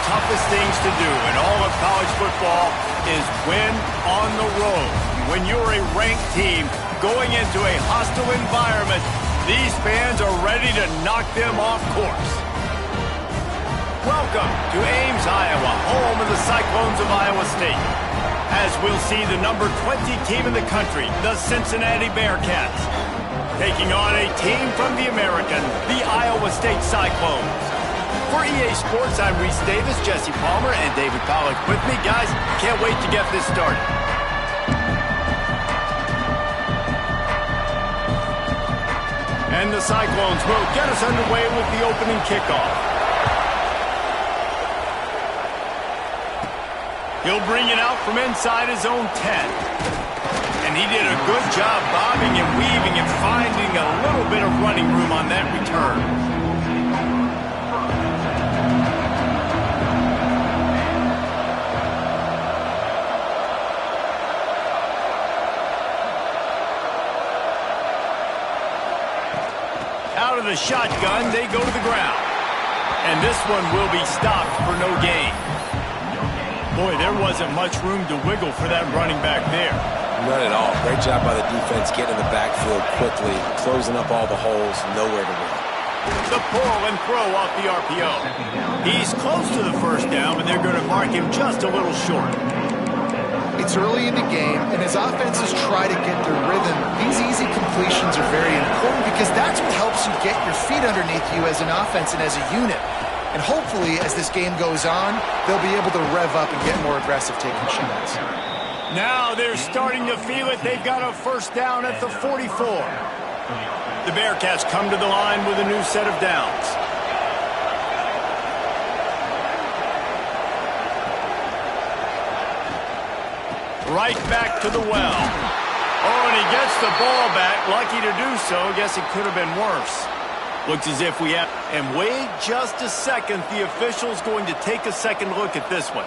toughest things to do in all of college football is win on the road. When you're a ranked team going into a hostile environment, these fans are ready to knock them off course. Welcome to Ames, Iowa, home of the Cyclones of Iowa State. As we'll see the number 20 team in the country, the Cincinnati Bearcats, taking on a team from the American, the Iowa State Cyclones. For EA Sports, I'm Reese Davis, Jesse Palmer, and David Pollack with me. Guys, can't wait to get this started. And the Cyclones will get us underway with the opening kickoff. He'll bring it out from inside his own 10. And he did a good job bobbing and weaving and finding a little bit of running room on that return. Out of the shotgun, they go to the ground. And this one will be stopped for no gain. Boy, there wasn't much room to wiggle for that running back there. None at all. Great job by the defense getting in the backfield quickly, closing up all the holes, nowhere to run. The pull and throw off the RPO. He's close to the first down, but they're going to mark him just a little short. It's early in the game, and as offenses try to get their rhythm, these easy completions are very important because that's what helps you get your feet underneath you as an offense and as a unit. And hopefully, as this game goes on, they'll be able to rev up and get more aggressive taking shots. Now they're starting to feel it. They've got a first down at the 44. The Bearcats come to the line with a new set of downs. Right back to the well. Oh, and he gets the ball back. Lucky to do so. Guess it could have been worse. Looks as if we have... And wait just a second. The official's going to take a second look at this one.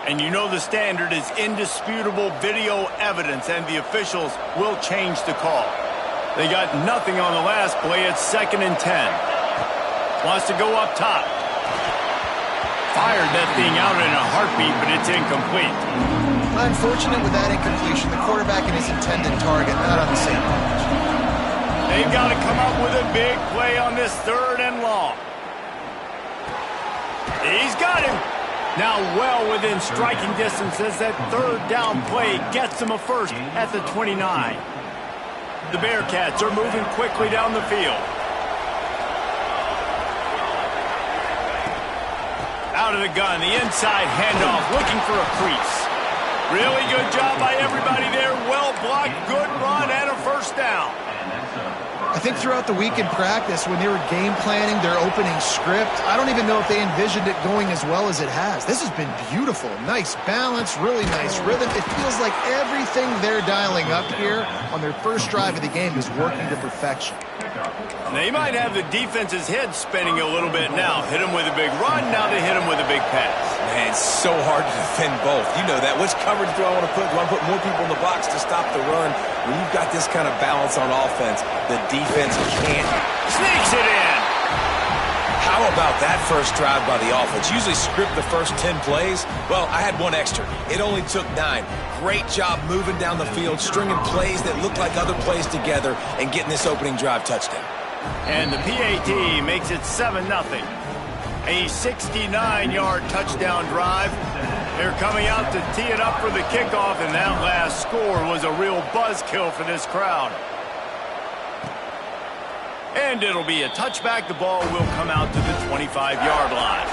And you know the standard is indisputable video evidence, and the officials will change the call. They got nothing on the last play. It's 2nd and 10. Wants to go up top. Fired that thing out in a heartbeat, but it's incomplete. Unfortunate with that incompletion. The quarterback and his intended target not on the same page. They've got to come up with a big play on this 3rd and long. He's got him. Now well within striking distance as that 3rd down play gets him a first at the 29. The Bearcats are moving quickly down the field. Out of the gun, the inside handoff, looking for a crease. Really good job by everybody there. Well blocked, good run, and a first down. I think throughout the week in practice, when they were game planning their opening script, I don't even know if they envisioned it going as well as it has. This has been beautiful. Nice balance, really nice rhythm. It feels like everything they're dialing up here on their first drive of the game is working to perfection. They might have the defense's head spinning a little bit now. Hit him with a big run, now they hit him with a big pass. Man, it's so hard to defend both. You know that. Which coverage do I want to put? Do I want to put more people in the box to stop the run? When you've got this kind of balance on offense, the defense can't. Sneaks it in. How about that first drive by the offense? Usually script the first 10 plays. Well, I had one extra. It only took 9. Great job moving down the field, stringing plays that look like other plays together, and getting this opening drive touchdown. And the PAT makes it 7-0. A 69-yard touchdown drive. They're coming out to tee it up for the kickoff, and that last score was a real buzzkill for this crowd. And it'll be a touchback. The ball will come out to the 25-yard line.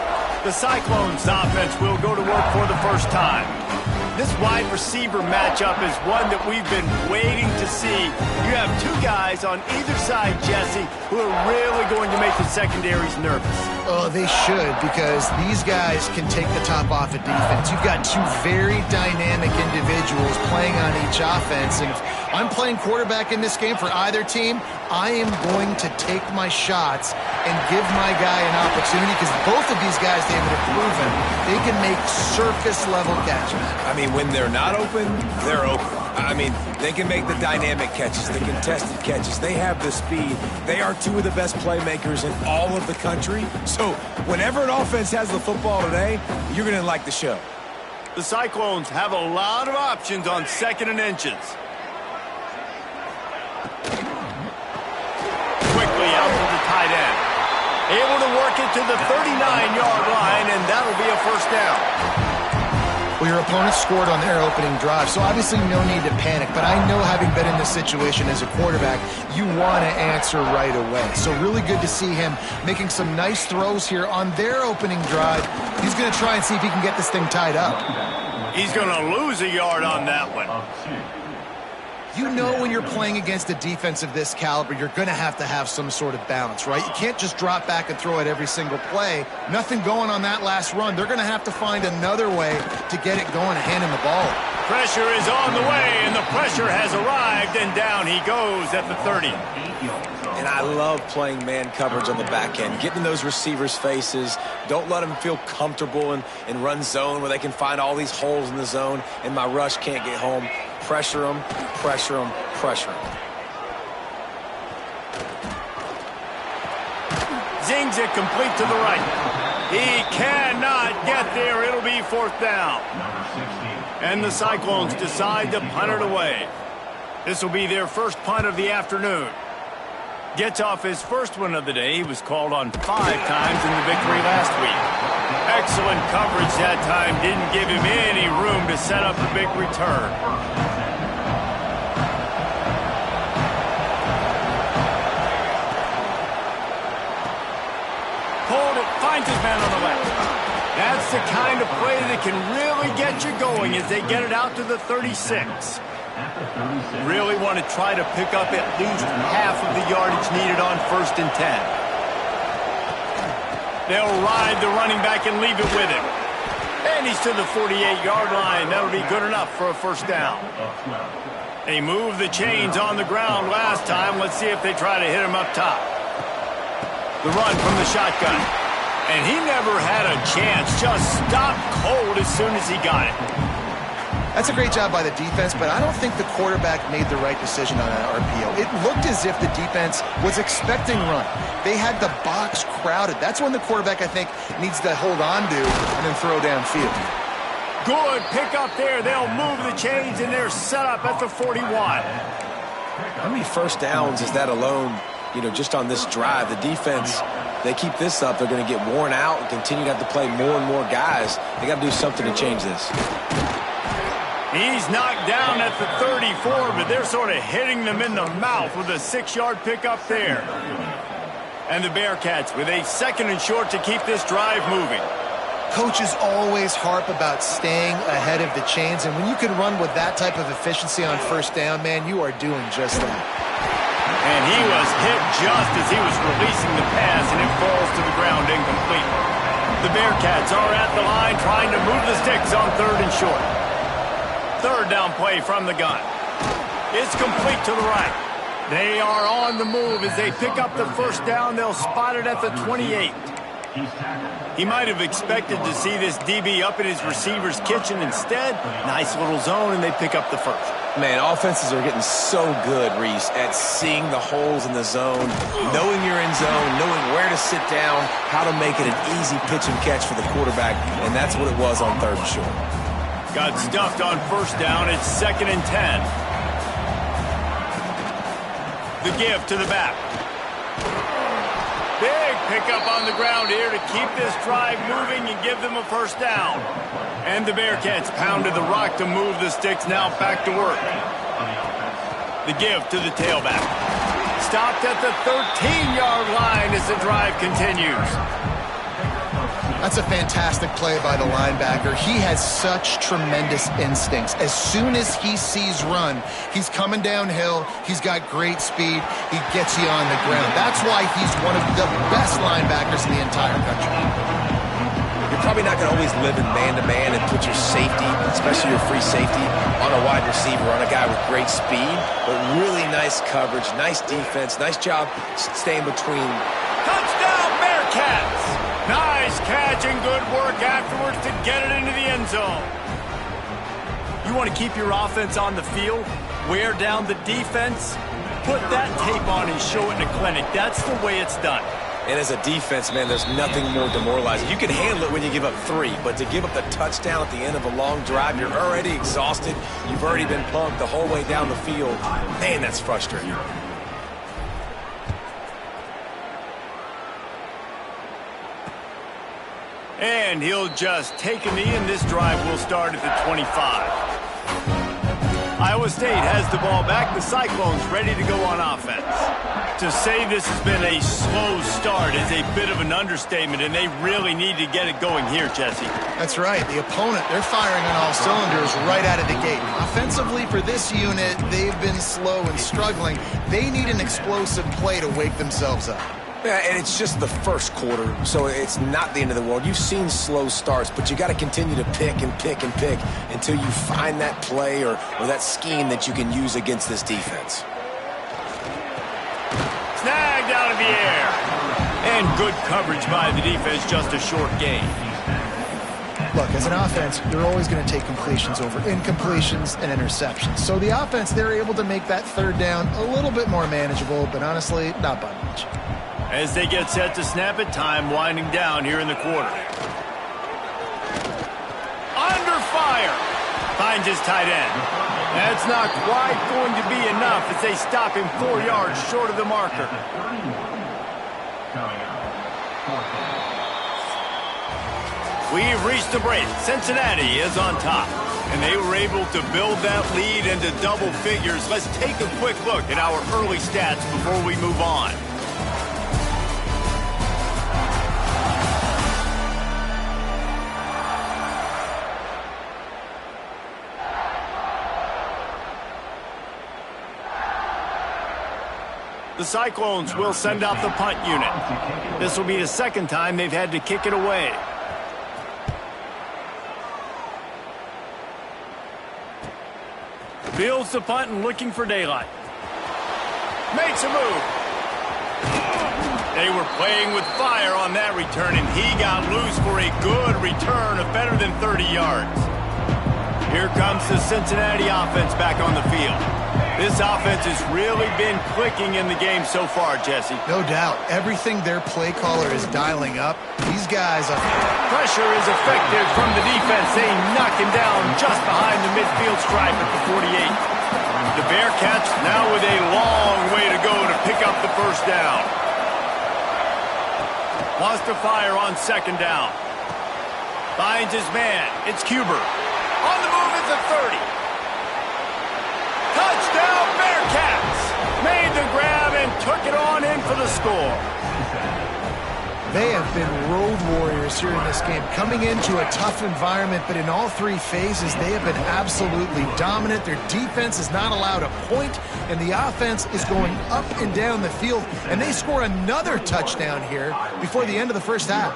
The Cyclones offense will go to work for the first time. This wide receiver matchup is one that we've been waiting to see. You have two guys on either side, Jesse, who are really going to make the secondaries nervous. Oh, they should, because these guys can take the top off of defense. You've got two very dynamic individuals playing on each offense. And if I'm playing quarterback in this game for either team, I am going to take my shots and give my guy an opportunity, because both of these guys, David, have proven they can make surface-level catches. I mean, when they're not open, they're open. I mean, they can make the dynamic catches, the contested catches. They have the speed. They are two of the best playmakers in all of the country. So whenever an offense has the football today, you're going to like the show. The Cyclones have a lot of options on 2nd and inches. Quickly out to the tight end. Able to work it to the 39-yard line, and that'll be a first down. Well, your opponent scored on their opening drive, so obviously no need to panic. But I know, having been in this situation as a quarterback, you want to answer right away. So really good to see him making some nice throws here on their opening drive. He's going to try and see if he can get this thing tied up. He's going to lose a yard on that one. You know, when you're playing against a defense of this caliber, you're going to have some sort of balance, right? You can't just drop back and throw it every single play. Nothing going on that last run. They're going to have to find another way to get it going and hand him the ball. Pressure is on the way, and the pressure has arrived, and down he goes at the 30. And I love playing man coverage on the back end, getting those receivers' faces. Don't let them feel comfortable in run zone where they can find all these holes in the zone, and my rush can't get home. Pressure them, pressure them, pressure them. Zings it complete to the right. He cannot get there. It'll be 4th down. And the Cyclones decide to punt it away. This will be their first punt of the afternoon. Gets off his first one of the day. He was called on 5 times in the victory last week. Excellent coverage that time. Didn't give him any room to set up a big return. Finds his man on the left. That's the kind of play that can really get you going as they get it out to the 36. Really want to try to pick up at least half of the yardage needed on 1st and 10. They'll ride the running back and leave it with him. And he's to the 48-yard line. That'll be good enough for a first down. They moved the chains on the ground last time. Let's see if they try to hit him up top. The run from the shotgun. And he never had a chance. Just stopped cold as soon as he got it. That's a great job by the defense, but I don't think the quarterback made the right decision on that RPO. It looked as if the defense was expecting run. They had the box crowded. That's when the quarterback, I think, needs to hold on to and then throw downfield. Good pick up there. They'll move the chains, and they're set up at the 41. How many first downs is that alone, just on this drive? The defense, they keep this up, they're going to get worn out and continue to have to play more and more guys. They got to do something to change this. He's knocked down at the 34, but they're sort of hitting them in the mouth with a 6-yard pickup there. And the Bearcats with a 2nd and short to keep this drive moving. Coaches always harp about staying ahead of the chains, and when you can run with that type of efficiency on 1st down, man, you are doing just that. And he was hit just as he was releasing the pass, and it falls to the ground incomplete. The Bearcats are at the line trying to move the sticks on 3rd and short. 3rd down play from the gun. It's complete to the right. They are on the move as they pick up the first down. They'll spot it at the 28. He might have expected to see this DB up in his receiver's kitchen. Instead, nice little zone, and they pick up the first. Man, offenses are getting so good, Reese, at seeing the holes in the zone, knowing you're in zone, knowing where to sit down, how to make it an easy pitch and catch for the quarterback, and that's what it was on 3rd and short. Got stuffed on 1st down. It's 2nd and 10. The give to the back. Big pickup on the ground here to keep this drive moving and give them a first down. And the Bearcats pounded the rock to move the sticks, now back to work. The give to the tailback. Stopped at the 13-yard line as the drive continues. That's a fantastic play by the linebacker. He has such tremendous instincts. As soon as he sees run, he's coming downhill. He's got great speed. He gets you on the ground. That's why he's one of the best linebackers in the entire country. You're probably not going to always live in man-to-man and put your safety, especially your free safety, on a wide receiver, on a guy with great speed, but really nice coverage, nice defense, nice job staying between Touchdown, Bearcats! Nice catch and good work afterwards to get it into the end zone. You want to keep your offense on the field, wear down the defense, put that tape on and show it in the clinic. That's the way it's done. And as a defense, man, there's nothing more demoralizing. You can handle it when you give up 3, but to give up the touchdown at the end of a long drive, you're already exhausted. You've already been pumped the whole way down the field. Man, that's frustrating. And he'll just take a knee, and this drive will start at the 25. Iowa State has the ball back. The Cyclones ready to go on offense. To say this has been a slow start is a bit of an understatement, and they really need to get it going here, Jesse. That's right. The opponent, they're firing on all cylinders right out of the gate. Offensively, for this unit, they've been slow and struggling. They need an explosive play to wake themselves up. Yeah, and it's just the first quarter, so it's not the end of the world. You've seen slow starts, but you got to continue to pick and pick and pick until you find that play or that scheme that you can use against this defense. Snagged out of the air. And good coverage by the defense, just a short gain. Look, as an offense, you're always going to take completions over incompletions and interceptions. So the offense, they're able to make that third down a little bit more manageable, but honestly, not by much. As they get set to snap it, time winding down here in the quarter. Under fire. Finds his tight end. That's not quite going to be enough as they stop him 4 yards short of the marker. We've reached the break. Cincinnati is on top, and they were able to build that lead into double figures. Let's take a quick look at our early stats before we move on. The Cyclones will send out the punt unit. This will be the second time they've had to kick it away. Fields the punt and looking for daylight. Makes a move. They were playing with fire on that return, and he got loose for a good return of better than 30 yards. Here comes the Cincinnati offense back on the field. This offense has really been clicking in the game so far, Jesse. No doubt. Everything their play caller is dialing up, these guys are... Pressure is effective from the defense. They knock him down just behind the midfield stripe at the 48. The Bearcats now with a long way to go to pick up the first down. Wants to fire on second down. Finds his man. It's Cuber. On the move at the 30. Touchdown, Bearcats! Made the grab and took it on in for the score. They have been road warriors here in this game, coming into a tough environment, but in all 3 phases, they have been absolutely dominant. Their defense is not allowed a point, and the offense is going up and down the field, and they score another touchdown here before the end of the first half.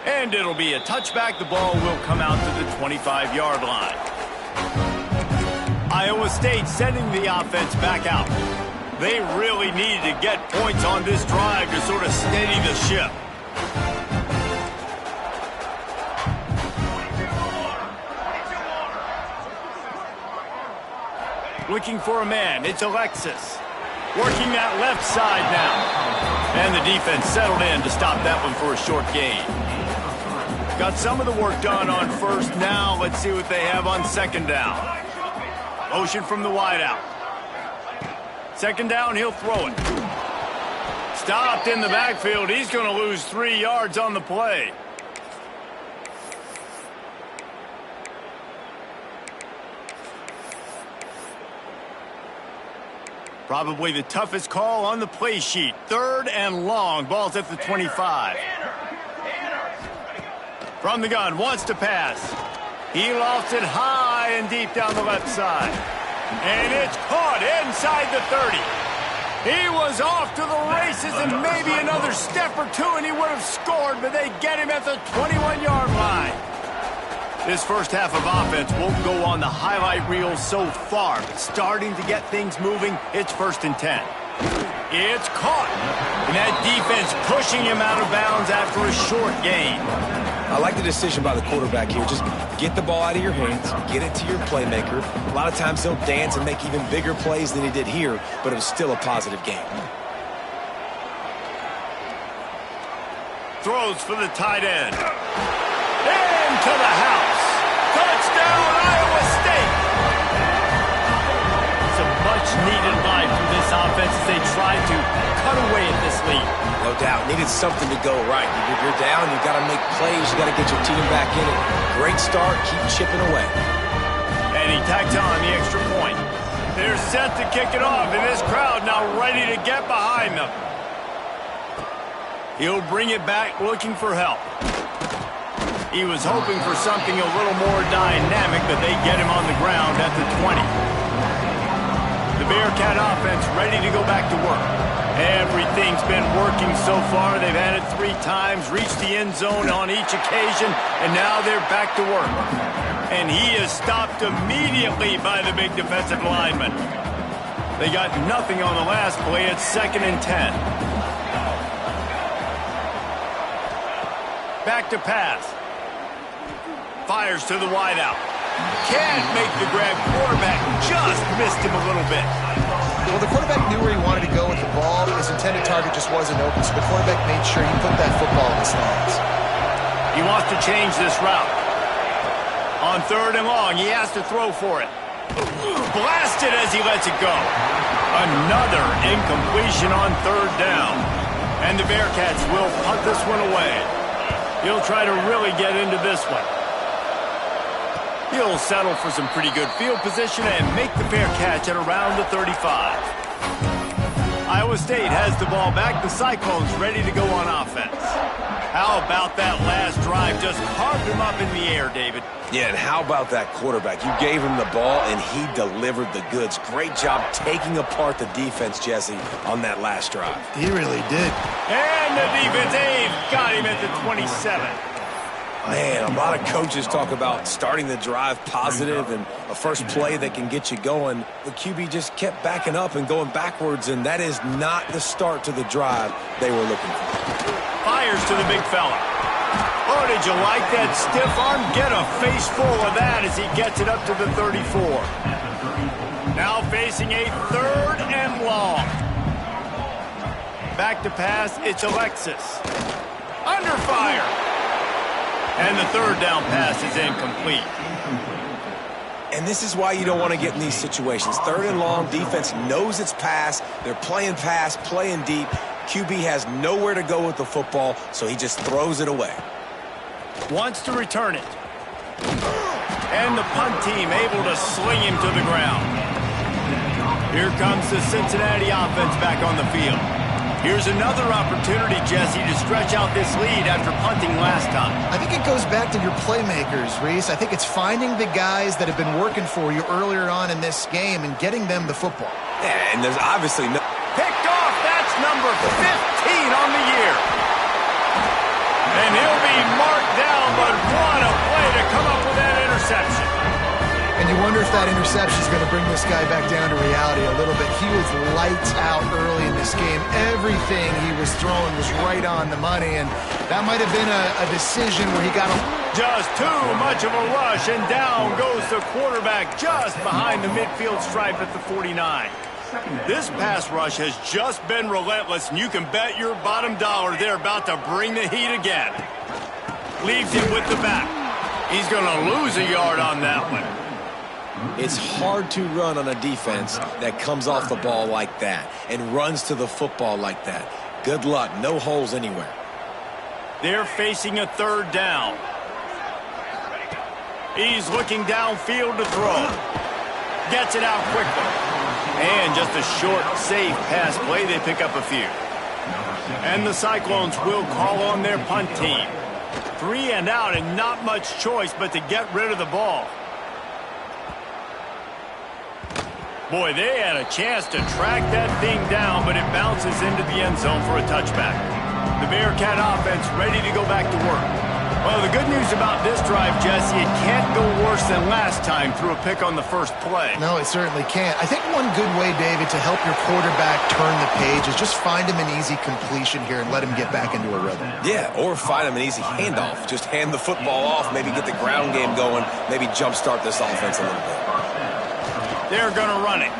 And it'll be a touchback. The ball will come out to the 25-yard line. Iowa State sending the offense back out. They really need to get points on this drive to sort of steady the ship. Looking for a man. It's Alexis. Working that left side now. And the defense settled in to stop that one for a short gain. Got some of the work done on first. Now let's see what they have on second down. Motion from the wideout. Second down, he'll throw it. Stopped in the backfield. He's going to lose 3 yards on the play. Probably the toughest call on the play sheet. Third and long. Ball's at the 25. From the gun, wants to pass. He lofts it high and deep down the left side. And it's caught inside the 30. He was off to the races and maybe another step or two and he would have scored, but they get him at the 21-yard line. This first half of offense won't go on the highlight reel so far, but starting to get things moving. It's 1st and 10. It's caught. And that defense pushing him out of bounds after a short gain. I like the decision by the quarterback here. Just get the ball out of your hands, get it to your playmaker. A lot of times he'll dance and make even bigger plays than he did here, but it was still a positive game. Throws for the tight end. Into the house. Touchdown, Iowa State. Some much-needed life from this offense as they try to cut away at this lead. No doubt. Needed something to go right. You're down, you got to make plays, you got to get your team back in it. Great start, keep chipping away. And he tacked on the extra point. They're set to kick it off, and this crowd now ready to get behind them. He'll bring it back looking for help. He was hoping for something a little more dynamic, but they get him on the ground at the 20. The Bearcat offense ready to go back to work. Everything's been working so far. They've had it 3 times, reached the end zone on each occasion, and now they're back to work. And he is stopped immediately by the big defensive lineman. They got nothing on the last play. It's 2nd and 10. Back to pass. Fires to the wideout. Can't make the grab. Quarterback just missed him a little bit. Well, the quarterback knew where he wanted to go with the ball. His intended target just wasn't open, so the quarterback made sure he put that football in the stands. He wants to change this route. On 3rd and long, he has to throw for it. Blasted as he lets it go. Another incompletion on 3rd down. And the Bearcats will punt this one away. He'll try to really get into this one. He'll settle for some pretty good field position and make the fair catch at around the 35. Iowa State has the ball back. The Cyclones ready to go on offense. How about that last drive? Just carved him up in the air, David. Yeah, and how about that quarterback? You gave him the ball, and he delivered the goods. Great job taking apart the defense, Jesse, on that last drive. He really did. And the defense aid got him at the 27. Man, a lot of coaches talk about starting the drive positive and a first play that can get you going. The QB just kept backing up and going backwards, and that is not the start to the drive they were looking for. Fires to the big fella. Oh, did you like that stiff arm? Get a face full of that as he gets it up to the 34. Now facing a 3rd and long. Back to pass, it's Alexis. Under fire. And the 3rd down pass is incomplete. And this is why you don't want to get in these situations. 3rd and long, defense knows it's pass. They're playing pass, playing deep. QB has nowhere to go with the football, so he just throws it away. Wants to return it. And the punt team able to sling him to the ground. Here comes the Cincinnati offense back on the field. Here's another opportunity, Jesse, to stretch out this lead after punting last time. I think it goes back to your playmakers, Reese. I think it's finding the guys that have been working for you earlier on in this game and getting them the football. Yeah, and there's obviously no... Picked off, that's number 15 on the year. And he'll be marked down, but what a play to come up with that interception. And you wonder if that interception is going to bring this guy back down to reality a little bit. He was lights out early in this game. Everything he was throwing was right on the money, and that might have been a decision where he got just too much of a rush, and down goes the quarterback just behind the midfield stripe at the 49. This pass rush has just been relentless, and you can bet your bottom dollar they're about to bring the heat again. Leaves him with the back. He's going to lose a yard on that one. It's hard to run on a defense that comes off the ball like that and runs to the football like that. Good luck. No holes anywhere. They're facing a 3rd down. He's looking downfield to throw. Gets it out quickly. And just a short, safe pass play. They pick up a few. And the Cyclones will call on their punt team. 3 and out, and not much choice but to get rid of the ball. Boy, they had a chance to track that thing down, but it bounces into the end zone for a touchback. The Bearcat offense ready to go back to work. Well, the good news about this drive, Jesse, it can't go worse than last time through a pick on the first play. No, it certainly can't. I think one good way, David, to help your quarterback turn the page is just find him an easy completion here and let him get back into a rhythm. Yeah, or find him an easy handoff. Just hand the football off, maybe get the ground game going, maybe jumpstart this offense a little bit. They're going to run it.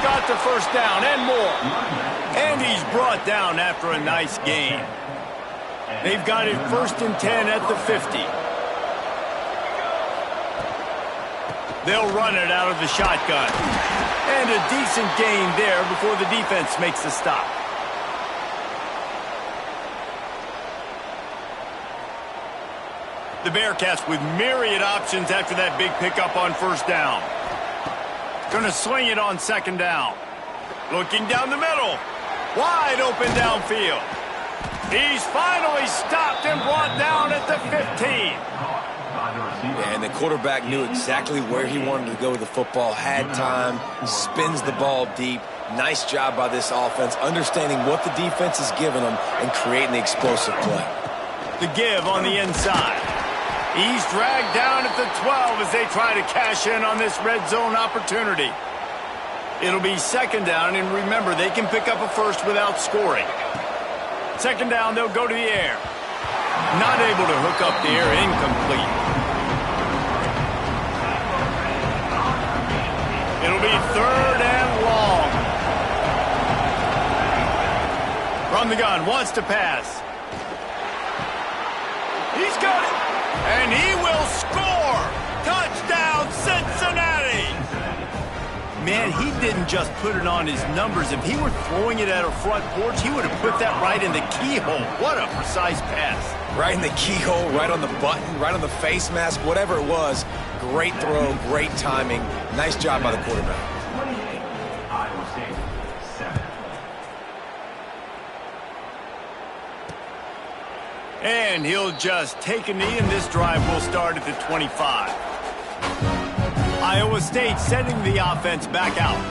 Got the first down and more. And he's brought down after a nice gain. They've got it 1st and 10 at the 50. They'll run it out of the shotgun. And a decent gain there before the defense makes the stop. The Bearcats with myriad options after that big pickup on first down. Going to swing it on 2nd down. Looking down the middle. Wide open downfield. He's finally stopped and brought down at the 15. And the quarterback knew exactly where he wanted to go with the football, had time, spins the ball deep. Nice job by this offense, understanding what the defense is giving them and creating the explosive play. The give on the inside. He's dragged down at the 12 as they try to cash in on this red zone opportunity. It'll be 2nd down, and remember, they can pick up a first without scoring. 2nd down, they'll go to the air. Not able to hook up the air, incomplete. It'll be 3rd and long. From the gun, wants to pass. He's got it. And he will score! Touchdown, Cincinnati! Man, he didn't just put it on his numbers. If he were throwing it at a front porch, he would have put that right in the keyhole. What a precise pass. Right in the keyhole, right on the button, right on the face mask, whatever it was. Great throw, great timing. Nice job by the quarterback. And he'll just take a knee, and this drive will start at the 25. Iowa State sending the offense back out.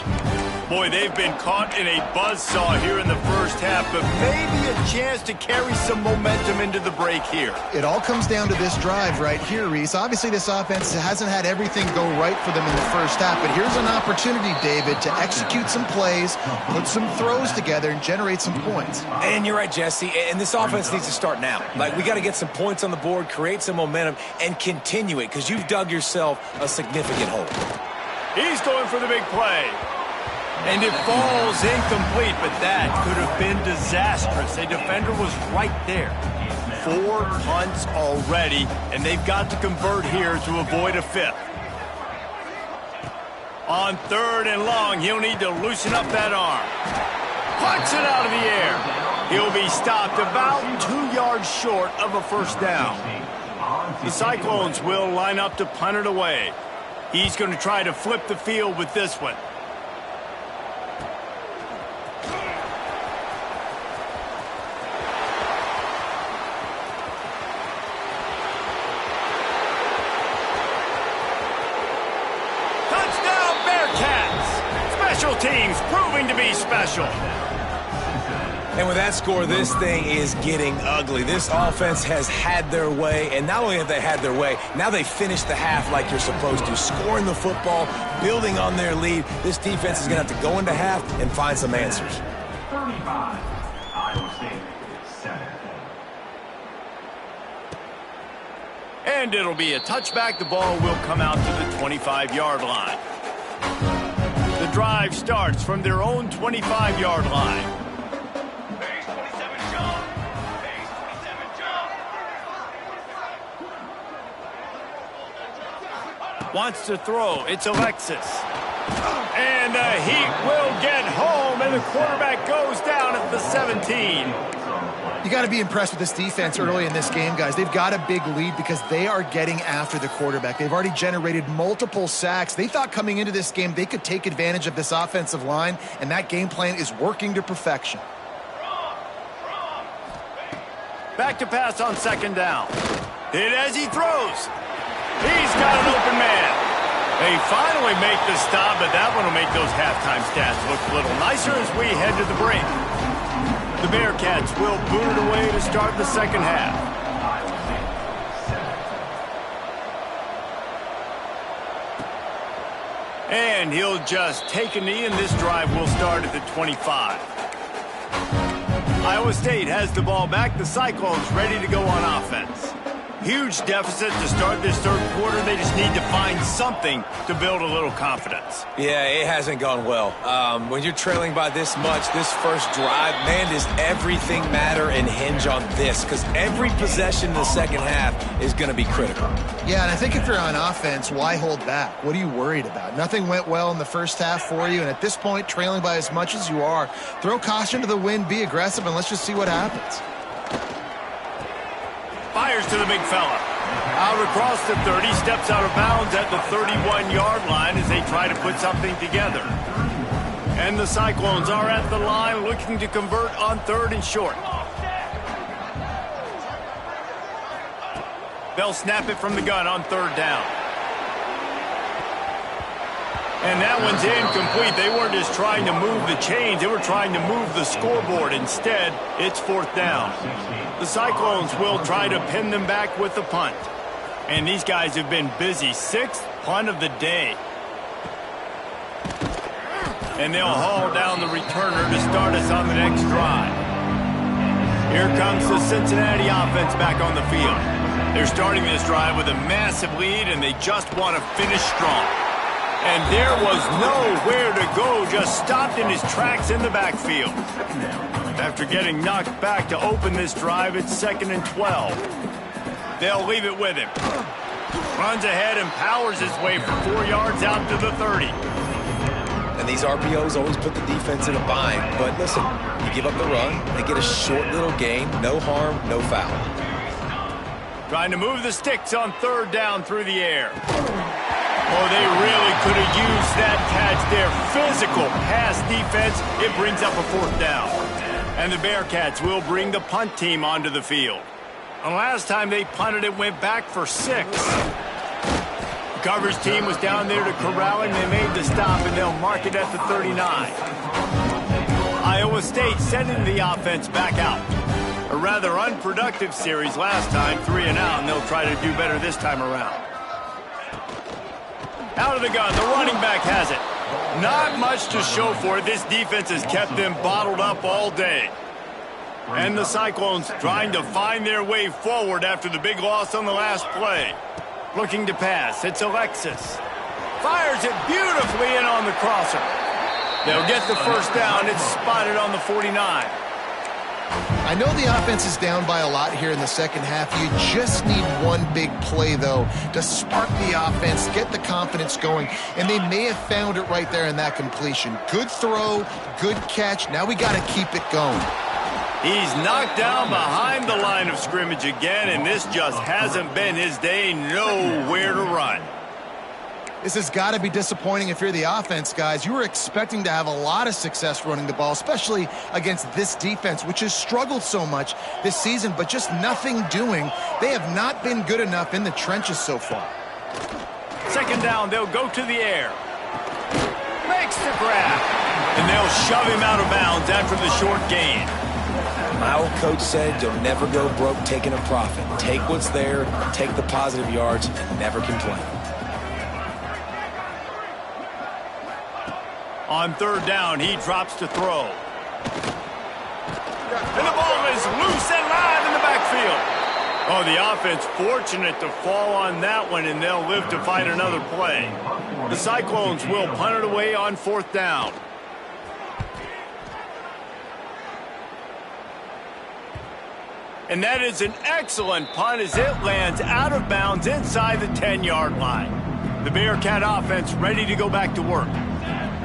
Boy, they've been caught in a buzzsaw here in the first half, but maybe a chance to carry some momentum into the break here. It all comes down to this drive right here, Reese. Obviously, this offense hasn't had everything go right for them in the first half, but here's an opportunity, David, to execute some plays, put some throws together, and generate some points. And you're right, Jesse, and this offense needs to start now. Like, we got to get some points on the board, create some momentum, and continue it, because you've dug yourself a significant hole. He's going for the big play. And it falls incomplete, but that could have been disastrous. A defender was right there. 4 punts already, and they've got to convert here to avoid a 5th. On 3rd and long, he'll need to loosen up that arm. Punts it out of the air. He'll be stopped about 2 yards short of a first down. The Cyclones will line up to punt it away. He's going to try to flip the field with this one. Special teams proving to be special. And with that score, this thing is getting ugly. This offense has had their way, and not only have they had their way, now they finished the half like you're supposed to, scoring the football, building on their lead. This defense is going to have to go into half and find some answers. 35, Iowa State, 7. And it'll be a touchback. The ball will come out to the 25-yard line. The drive starts from their own 25-yard line. Base 27 jump. Base 27 jump. Wants to throw. It's Alexis. And the Heat will get home, and the quarterback goes down at the 17. You got to be impressed with this defense early in this game, guys. They've got a big lead because they are getting after the quarterback. They've already generated multiple sacks. They thought coming into this game they could take advantage of this offensive line, and that game plan is working to perfection. Back to pass on 2nd down. Hit as he throws. He's got an open man. They finally make the stop, but that one will make those halftime stats look a little nicer as we head to the break. The Bearcats will boot it away to start the second half. And he'll just take a knee, and this drive will start at the 25. Iowa State has the ball back. The Cyclones ready to go on offense. Huge deficit to start this third quarter. They just need to find something to build a little confidence. Yeah, it hasn't gone well. When you're trailing by this much, this first drive, man, does everything matter and hinge on this? Because every possession in the second half is going to be critical. Yeah, and I think if you're on offense, why hold back? What are you worried about? Nothing went well in the first half for you, and at this point, trailing by as much as you are, throw caution to the wind, be aggressive, and let's just see what happens. Fires to the big fella. Out across the 30, steps out of bounds at the 31-yard line as they try to put something together. And the Cyclones are at the line looking to convert on third and short. They'll snap it from the gun on third down. And that one's incomplete. They weren't just trying to move the chains. They were trying to move the scoreboard. Instead, it's fourth down. The Cyclones will try to pin them back with the punt. And these guys have been busy. Sixth punt of the day. And they'll haul down the returner to start us on the next drive. Here comes the Cincinnati offense back on the field. They're starting this drive with a massive lead, and they just want to finish strong. And there was nowhere to go, just stopped in his tracks in the backfield. After getting knocked back to open this drive, it's 2nd and 12. They'll leave it with him. Runs ahead and powers his way for 4 yards out to the 30. And these RPOs always put the defense in a bind. But listen, you give up the run, they get a short little gain, no harm, no foul. Trying to move the sticks on third down through the air. Oh, they really could have used that catch there. Physical pass defense. It brings up a fourth down. And the Bearcats will bring the punt team onto the field. And last time they punted, it went back for 6. The coverage team was down there to corral him. They made the stop, and they'll mark it at the 39. Iowa State sending the offense back out. A rather unproductive series last time, 3 and out, and they'll try to do better this time around. Out of the gun, the running back has it. Not much to show for it. This defense has kept them bottled up all day. And the Cyclones trying to find their way forward after the big loss on the last play. Looking to pass. It's Alexis. Fires it beautifully in on the crosser. They'll get the first down. It's spotted on the 49. I know the offense is down by a lot here in the second half. You just need one big play, though, to spark the offense, get the confidence going, and they may have found it right there in that completion. Good throw, good catch. Now we got to keep it going. He's knocked down behind the line of scrimmage again, and this just hasn't been his day. Nowhere to run. This has got to be disappointing if you're the offense, guys. You were expecting to have a lot of success running the ball, especially against this defense, which has struggled so much this season, but just nothing doing. They have not been good enough in the trenches so far. Second down, they'll go to the air. Makes the grab. And they'll shove him out of bounds after the short gain. My old coach said you'll never go broke taking a profit. Take what's there, take the positive yards, and never complain. On third down, he drops to throw. And the ball is loose and live in the backfield. Oh, the offense fortunate to fall on that one, and they'll live to fight another play. The Cyclones will punt it away on fourth down. And that is an excellent punt as it lands out of bounds inside the 10-yard line. The Bearcat offense ready to go back to work.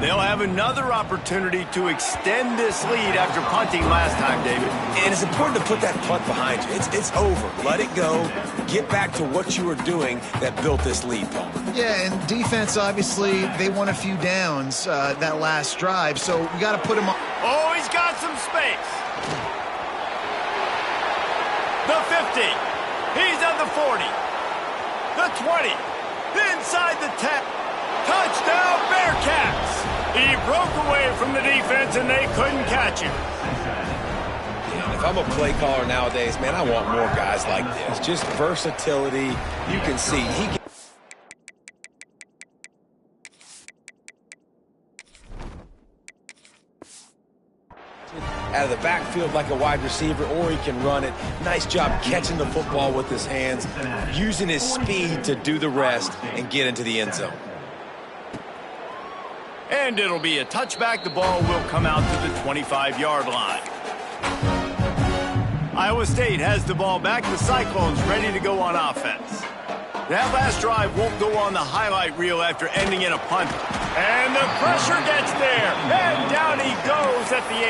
They'll have another opportunity to extend this lead after punting last time, David. And it's important to put that punt behind you. It's over. Let it go. Get back to what you were doing that built this lead, Paul. Yeah, and defense, obviously, they won a few downs that last drive, so we got to put him on. Oh, he's got some space. The 50. He's at the 40. The 20. Inside the 10. Touchdown, Bearcats! He broke away from the defense, and they couldn't catch him. If I'm a play caller nowadays, man, I want more guys like this. Just versatility. You can see he can. Out of the backfield like a wide receiver, or he can run it. Nice job catching the football with his hands, using his speed to do the rest and get into the end zone. And it'll be a touchback. The ball will come out to the 25-yard line. Iowa State has the ball back. The Cyclones ready to go on offense. That last drive won't go on the highlight reel after ending in a punt. And the pressure gets there. And down he goes at the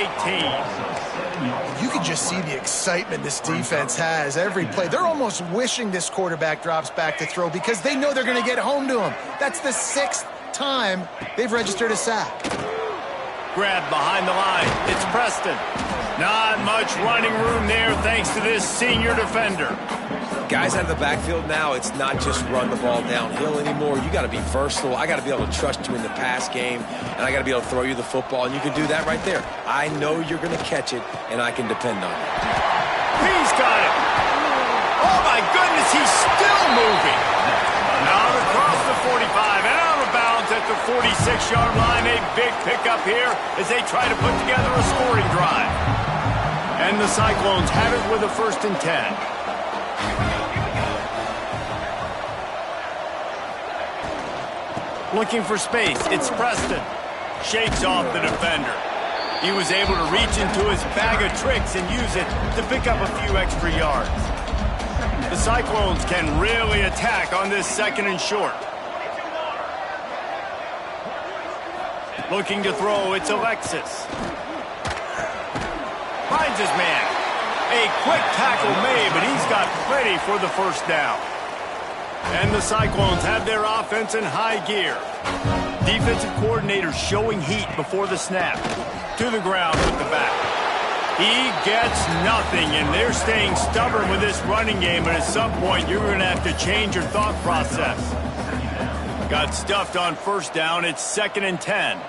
18. You can just see the excitement this defense has every play. They're almost wishing this quarterback drops back to throw because they know they're going to get home to him. That's the 6th time they've registered a sack. Grabbed behind the line. It's Preston. Not much running room there thanks to this senior defender. Guys out of the backfield now, it's not just run the ball downhill anymore. You got to be versatile. I got to be able to trust you in the pass game, and I got to be able to throw you the football, and you can do that right there. I know you're going to catch it, and I can depend on it. He's got it. Oh, my goodness, he's still moving. Now across the 45 and out of bounds at the 46-yard line. A big pickup here as they try to put together a scoring drive. And the Cyclones have it with a 1st and 10. Looking for space, it's Preston. Shakes off the defender. He was able to reach into his bag of tricks and use it to pick up a few extra yards. The Cyclones can really attack on this 2nd and short. Looking to throw, it's Alexis. Finds his man. A quick tackle made, but he's got plenty for the 1st down. And the Cyclones have their offense in high gear. Defensive coordinator showing heat before the snap. To the ground with the back. He gets nothing, and they're staying stubborn with this running game, but at some point you're going to have to change your thought process. Got stuffed on 1st down. It's 2nd and 10.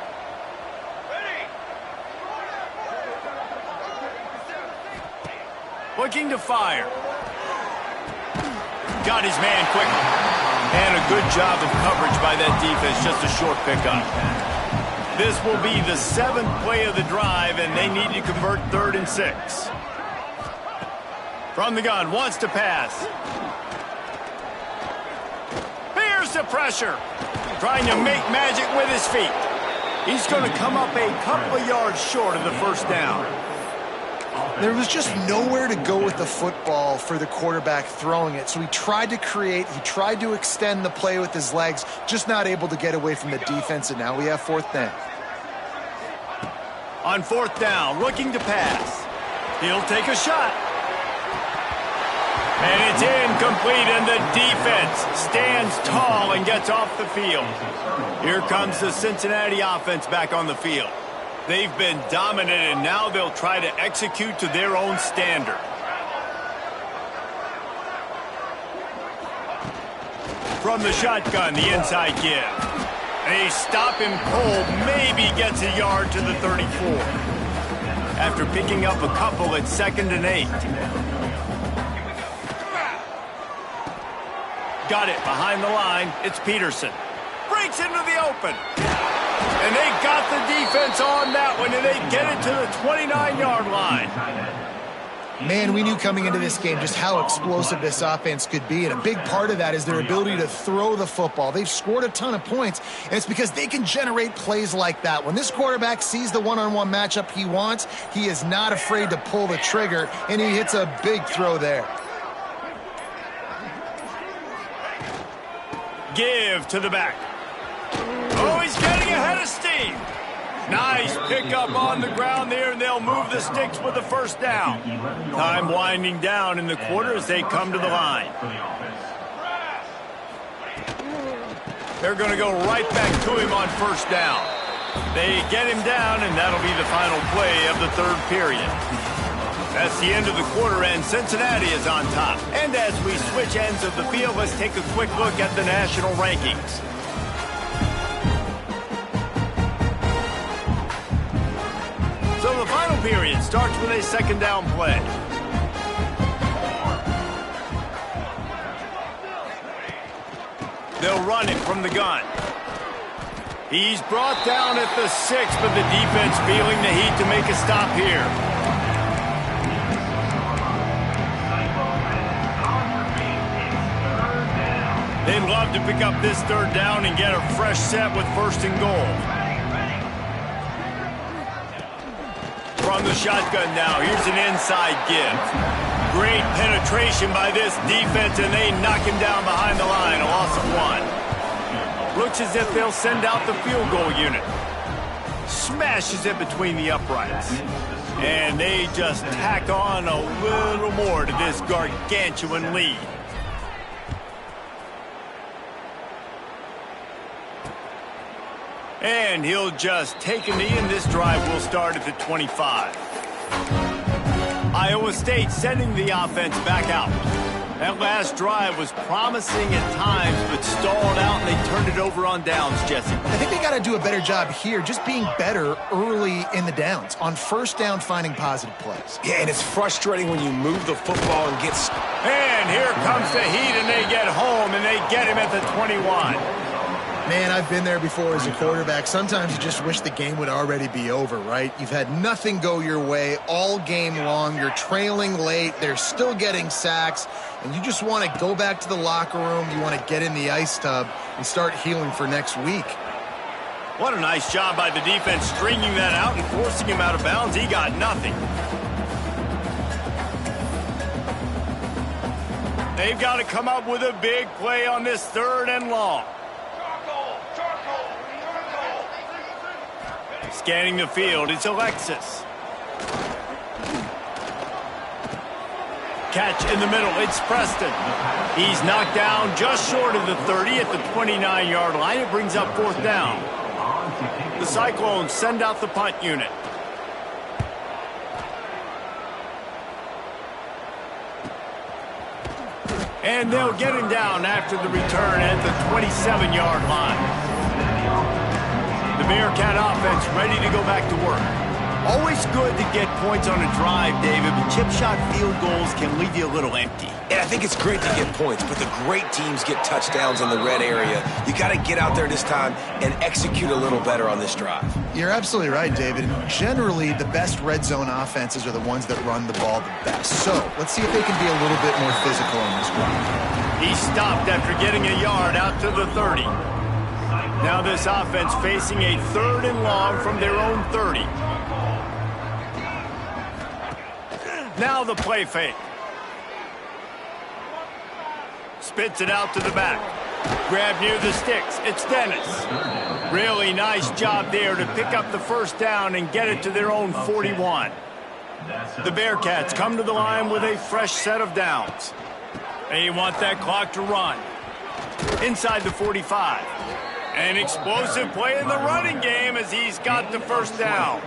Looking to fire. Got his man quickly. And a good job of coverage by that defense. Just a short pickup. This will be the 7th play of the drive, and they need to convert 3rd and 6. From the gun, wants to pass. Here's the pressure. Trying to make magic with his feet. He's going to come up a couple of yards short of the 1st down. There was just nowhere to go with the football for the quarterback throwing it. So he tried to create, he tried to extend the play with his legs, just not able to get away from the defense, and now we have 4th down. On 4th down, looking to pass. He'll take a shot. And it's incomplete, and the defense stands tall and gets off the field. Here comes the Cincinnati offense back on the field. They've been dominant, and now they'll try to execute to their own standard. From the shotgun, the inside give. They stop him cold, maybe gets a yard to the 34. After picking up a couple at 2nd and 8. Got it behind the line. It's Peterson. Breaks into the open. And they got the defense on that one, and they get it to the 29-yard line. Man, we knew coming into this game just how explosive this offense could be, and a big part of that is their ability to throw the football. They've scored a ton of points, and it's because they can generate plays like that. When this quarterback sees the one-on-one matchup he wants, he is not afraid to pull the trigger, and he hits a big throw there. Give to the back. Oh, he's getting ahead of steam. Nice pickup on the ground there, and they'll move the sticks with the 1st down. Time winding down in the quarter as they come to the line. They're going to go right back to him on 1st down. They get him down, and that'll be the final play of the 3rd period. That's the end of the quarter, and Cincinnati is on top. And as we switch ends of the field, let's take a quick look at the national rankings. So the final period starts with a second down play. They'll run it from the gun. He's brought down at the 6, but the defense feeling the heat to make a stop here. They'd love to pick up this third down and get a fresh set with first and goal. From the shotgun now, here's an inside give. Great penetration by this defense, and they knock him down behind the line, a loss of 1. Looks as if they'll send out the field goal unit. Smashes it between the uprights. And they just tack on a little more to this gargantuan lead. And he'll just take a knee, and this drive will start at the 25. Iowa State sending the offense back out. That last drive was promising at times, but stalled out, and they turned it over on downs, Jesse. I think they got to do a better job here, just being better early in the downs. On first down, finding positive plays. Yeah, and it's frustrating when you move the football and get... And here comes the heat, and they get home, and they get him at the 21. Man, I've been there before as a quarterback. Sometimes you just wish the game would already be over, right? You've had nothing go your way all game long. You're trailing late. They're still getting sacks. And you just want to go back to the locker room. You want to get in the ice tub and start healing for next week. What a nice job by the defense stringing that out and forcing him out of bounds. He got nothing. They've got to come up with a big play on this third and long. Scanning the field, it's Alexis. Catch in the middle, it's Preston. He's knocked down just short of the 30 at the 29-yard line. It brings up fourth down. The Cyclones send out the punt unit. And they'll get him down after the return at the 27-yard line. The Bearcat offense ready to go back to work. Always good to get points on a drive, David, but chip shot field goals can leave you a little empty. And I think it's great to get points, but the great teams get touchdowns in the red area. You got to get out there this time and execute a little better on this drive. You're absolutely right, David. Generally, the best red zone offenses are the ones that run the ball the best. So let's see if they can be a little bit more physical on this drive. He stopped after getting a yard out to the 30. Now this offense facing a third and long from their own 30. Now the play fake. Spits it out to the back. Grab near the sticks. It's Dennis. Really nice job there to pick up the first down and get it to their own 41. The Bearcats come to the line with a fresh set of downs. They want that clock to run. Inside the 45. An explosive play in the running game as he's got the first down.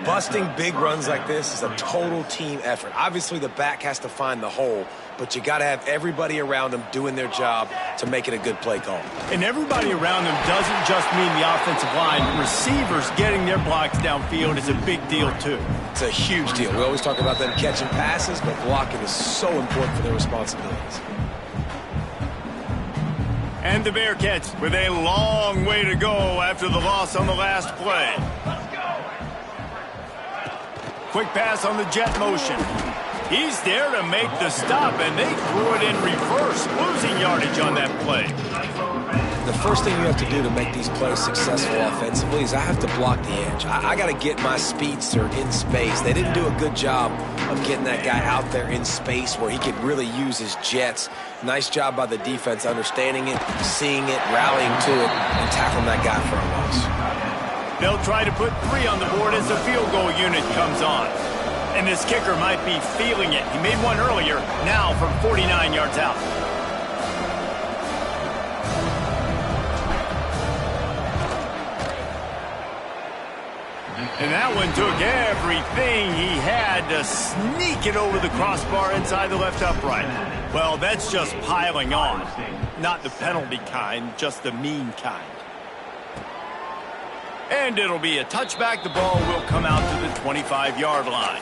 Busting big runs like this is a total team effort. Obviously, the back has to find the hole, but you got to have everybody around them doing their job to make it a good play call. And everybody around them doesn't just mean the offensive line. Receivers getting their blocks downfield is a big deal, too. It's a huge deal. We always talk about them catching passes, but blocking is so important for their responsibilities. And the Bearcats with a long way to go after the loss on the last play. Quick pass on the jet motion. He's there to make the stop, and they threw it in reverse, losing yardage on that play. The first thing you have to do to make these plays successful offensively is I have to block the edge. I got to get my speedster in space. They didn't do a good job of getting that guy out there in space where he could really use his jets. Nice job by the defense understanding it, seeing it, rallying to it, and tackling that guy for a loss. They'll try to put 3 on the board as the field goal unit comes on. And this kicker might be feeling it. He made one earlier, now from 49 yards out. And that one took everything he had to sneak it over the crossbar inside the left upright. Well, that's just piling on. Not the penalty kind, just the mean kind. And it'll be a touchback. The ball will come out to the 25-yard line.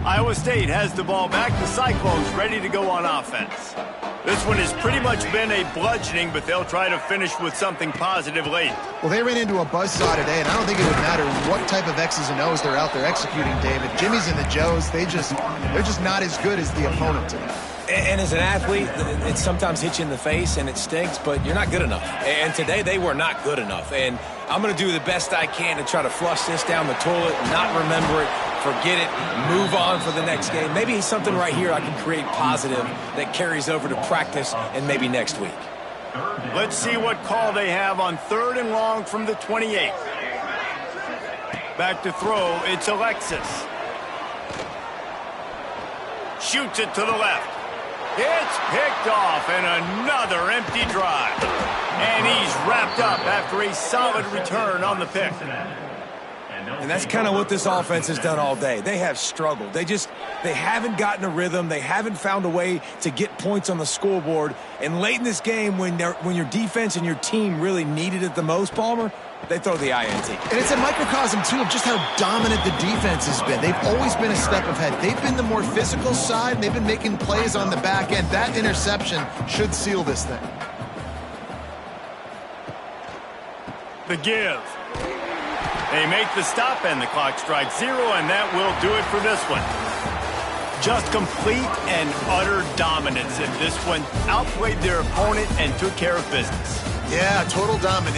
Iowa State has the ball back. The Cyclones ready to go on offense. This one has pretty much been a bludgeoning, but they'll try to finish with something positive late. Well, they ran into a buzzsaw today, and I don't think it would matter what type of X's and O's they're out there executing, David. Jimmy's and the Joes, they're just not as good as the opponent today. And as an athlete, it sometimes hits you in the face and it stinks, but you're not good enough. And today they were not good enough. And I'm going to do the best I can to try to flush this down the toilet, not remember it, forget it, move on for the next game. Maybe something right here I can create positive that carries over to practice and maybe next week. Let's see what call they have on 3rd and long from the 28. Back to throw, it's Alexis. Shoots it to the left. It's picked off, and another empty drive. And he's wrapped up after a solid return on the pick. And that's kind of what this offense has done all day. They have struggled. They haven't gotten a rhythm. They haven't found a way to get points on the scoreboard. And late in this game, when your defense and your team really needed it the most, Palmer, they throw the INT. And it's a microcosm, too, of just how dominant the defense has been. They've always been a step ahead. They've been the more physical side, and they've been making plays on the back end. That interception should seal this thing. The give. They make the stop, and the clock strikes 0, and that will do it for this one. Just complete and utter dominance in this one. Outplayed their opponent and took care of business. Yeah, total dominance.